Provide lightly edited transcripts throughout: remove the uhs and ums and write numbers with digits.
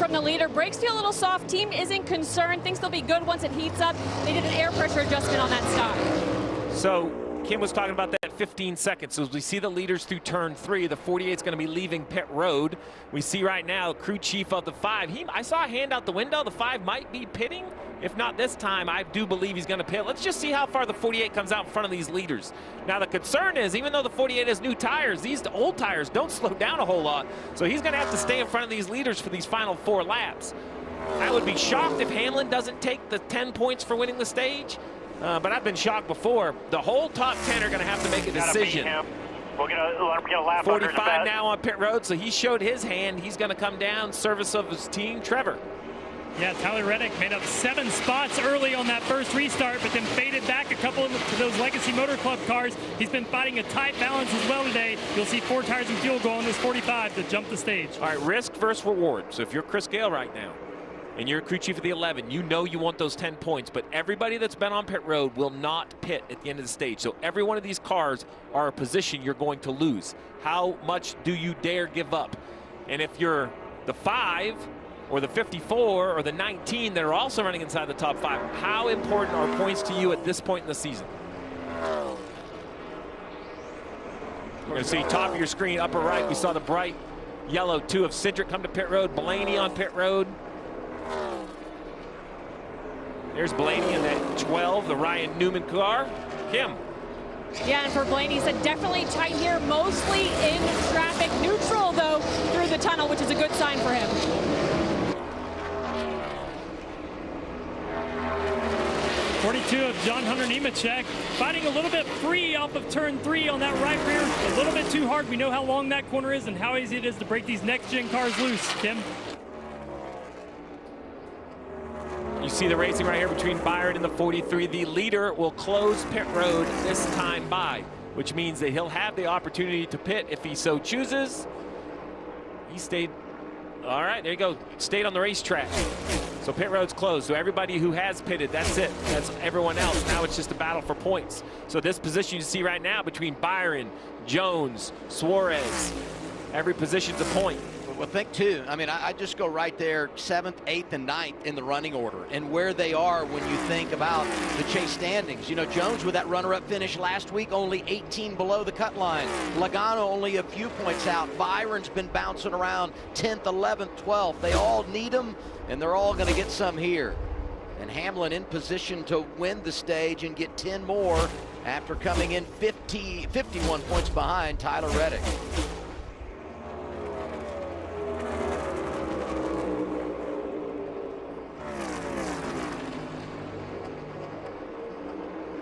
from the leader. Brakes feel a little soft. Team isn't concerned. Thinks they'll be good once it heats up. They did an air pressure adjustment on that stop. So Kim was talking about that 15 seconds. So as we see the leaders through turn 3, the 48 is going to be leaving pit road. We see right now crew chief of the 5. I saw a hand out the window. The 5 might be pitting. If not this time, I do believe he's going to pit. Let's just see how far the 48 comes out in front of these leaders. Now the concern is, even though the 48 has new tires, these old tires don't slow down a whole lot. So he's going to have to stay in front of these leaders for these final 4 laps. I would be shocked if Hamlin doesn't take the 10 points for winning the stage. But I've been shocked before. The whole top 10 are going to have to make a decision. We'll get a lap 45 now on pit road, so he showed his hand. He's going to come down, service of his team. Trevor. Yeah, Tyler Reddick made up 7 spots early on that first restart, but then faded back a couple of those Legacy Motor Club cars. He's been fighting a tight balance as well today. You'll see 4 tires and fuel go on this 45 to jump the stage. All right, risk versus reward. So if you're Chris Gale right now, and you're crew chief of the 11, you know you want those 10 points, but everybody that's been on pit road will not pit at the end of the stage. So every one of these cars are a position you're going to lose. How much do you dare give up? And if you're the 5 or the 54 or the 19 that are also running inside the top 5, how important are points to you at this point in the season? We're going to see top of your screen, upper right, we saw the bright yellow 2 of Cindric come to pit road, Blaney on pit road. There's Blaney in that 12, the Ryan Newman car. Kim. Yeah, and for Blaney, he said definitely tight here, mostly in traffic. Neutral, though, through the tunnel, which is a good sign for him. '42 of John Hunter Nemechek, fighting a little bit free off of turn 3 on that right rear. A little bit too hard. We know how long that corner is and how easy it is to break these next-gen cars loose, Kim. You see the racing right here between Byron and the 43. The leader will close pit road this time by, which means that he'll have the opportunity to pit if he so chooses. He stayed, all right, there you go, stayed on the racetrack. So pit road's closed. So everybody who has pitted, that's it. That's everyone else. Now it's just a battle for points. So this position you see right now between Byron, Jones, Suarez, every position's a point. Well, think too, I mean, I just go right there, 7th, 8th, and 9th in the running order, and where they are when you think about the chase standings. You know, Jones with that runner-up finish last week, only 18 below the cut line. Logano only a few points out. Byron's been bouncing around 10th, 11th, 12th. They all need him, and they're all going to get some here. And Hamlin in position to win the stage and get 10 more after coming in 51 points behind Tyler Reddick.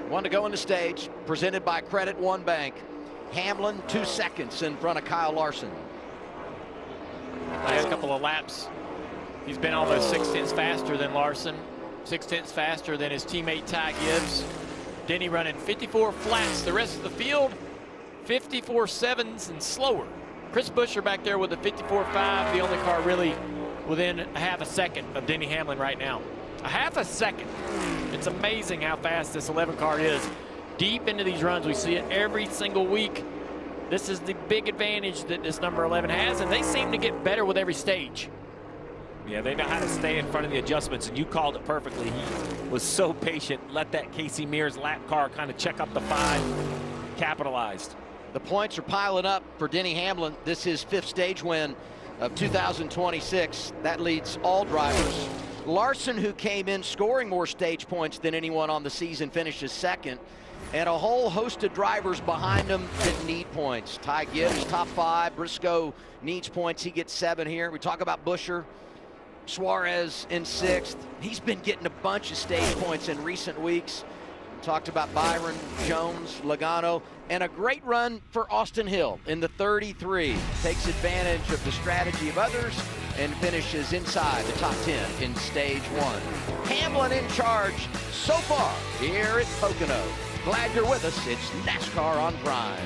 One to go in the stage, presented by Credit One Bank. Hamlin 2 seconds in front of Kyle Larson. Last couple of laps, he's been almost 6/10 faster than Larson, 6/10 faster than his teammate Ty Gibbs. Denny running 54 flats. The rest of the field, 54 sevens and slower. Chris Buescher back there with a 54.5, the only car really within a half a second of Denny Hamlin right now. A half a second. It's amazing how fast this 11 car is. Deep into these runs, we see it every single week. This is the big advantage that this number 11 has, and they seem to get better with every stage. Yeah, they know how to stay in front of the adjustments, and you called it perfectly. He was so patient, let that Casey Mears lap car kind of check up the 5, capitalized. The points are piling up for Denny Hamlin. This is his 5th stage win of 2026. That leads all drivers. Larson, who came in scoring more stage points than anyone on the season, finishes 2nd. And a whole host of drivers behind him that need points. Ty Gibbs, top 5. Briscoe needs points. He gets 7 here. We talk about Buescher. Suarez in 6th. He's been getting a bunch of stage points in recent weeks. Talked about Byron, Jones, Logano, and a great run for Austin Hill in the 33. Takes advantage of the strategy of others and finishes inside the top 10 in stage 1. Hamlin in charge so far here at Pocono. Glad you're with us. It's NASCAR on Prime.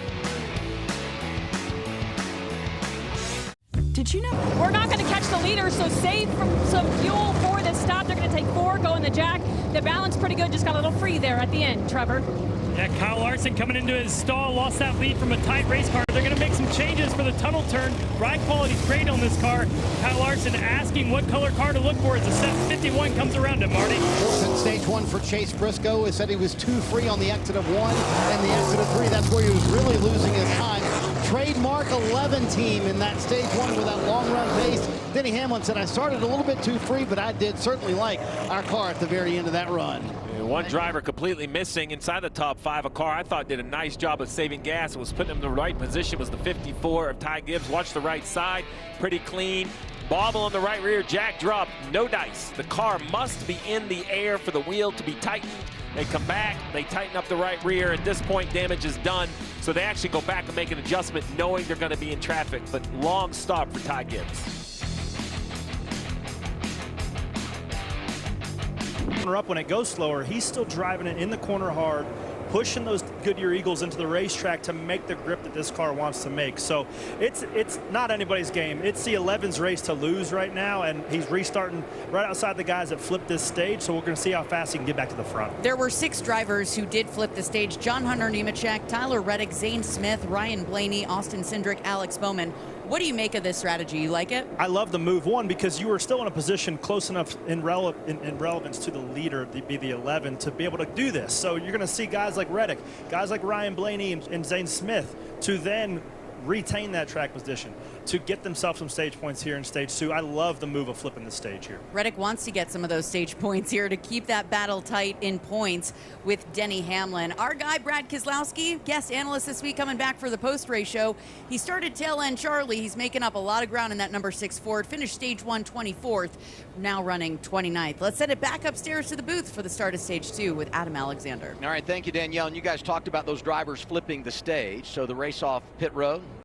Did you know? We're not going to catch the leader, so save from some fuel for this stop. They're going to take 4, go in the jack. The balance pretty good, just got a little free there at the end, Trevor. Yeah, Kyle Larson coming into his stall, lost that lead from a tight race car. They're going to make some changes for the tunnel turn. Ride quality's great on this car. Kyle Larson asking what color car to look for as the 751 comes around him, Marty. In stage 1 for Chase Briscoe. He said he was too free on the exit of 1 and the exit of 3. That's where he was really losing his time. Trademark 11 team in that stage 1 with that long run pace. Denny Hamlin said, I started a little bit too free, but I did certainly like our car at the very end of that run. One driver completely missing inside the top 5. A car I thought did a nice job of saving gas. It was putting him in the right position. Was the 54 of Ty Gibbs. Watch the right side. Pretty clean. Bobble on the right rear. Jack drop. No dice. The car must be in the air for the wheel to be tightened. They come back. They tighten up the right rear. At this point, damage is done. So they actually go back and make an adjustment knowing they're going to be in traffic. But long stop for Ty Gibbs. Up when it goes slower, he's still driving it in the corner hard, pushing those Goodyear Eagles into the racetrack to make the grip that this car wants to make. So it's not anybody's game. It's the 11's race to lose right now, and he's restarting right outside the guys that flipped this stage, so we're going to see how fast he can get back to the front. There were 6 drivers who did flip the stage. John Hunter Nemechek, Tyler Reddick, Zane Smith, Ryan Blaney, Austin Cindric, Alex Bowman. What do you make of this strategy? You like it? I love the move, one, because you were still in a position close enough in relevance to the leader, to be the 11, to be able to do this. So you're going to see guys like Reddick, guys like Ryan Blaney and Zane Smith to then retain that track position, to get themselves some stage points here in stage 2. I love the move of flipping the stage here. Reddick wants to get some of those stage points here to keep that battle tight in points with Denny Hamlin. Our guy, Brad Keselowski, guest analyst this week, coming back for the post-race show. He started tail end Charlie. He's making up a lot of ground in that number 6 Ford. Finished stage 1 24th, now running 29th. Let's send it back upstairs to the booth for the start of stage 2 with Adam Alexander. All right, thank you, Danielle. And you guys talked about those drivers flipping the stage. So the race off pit road.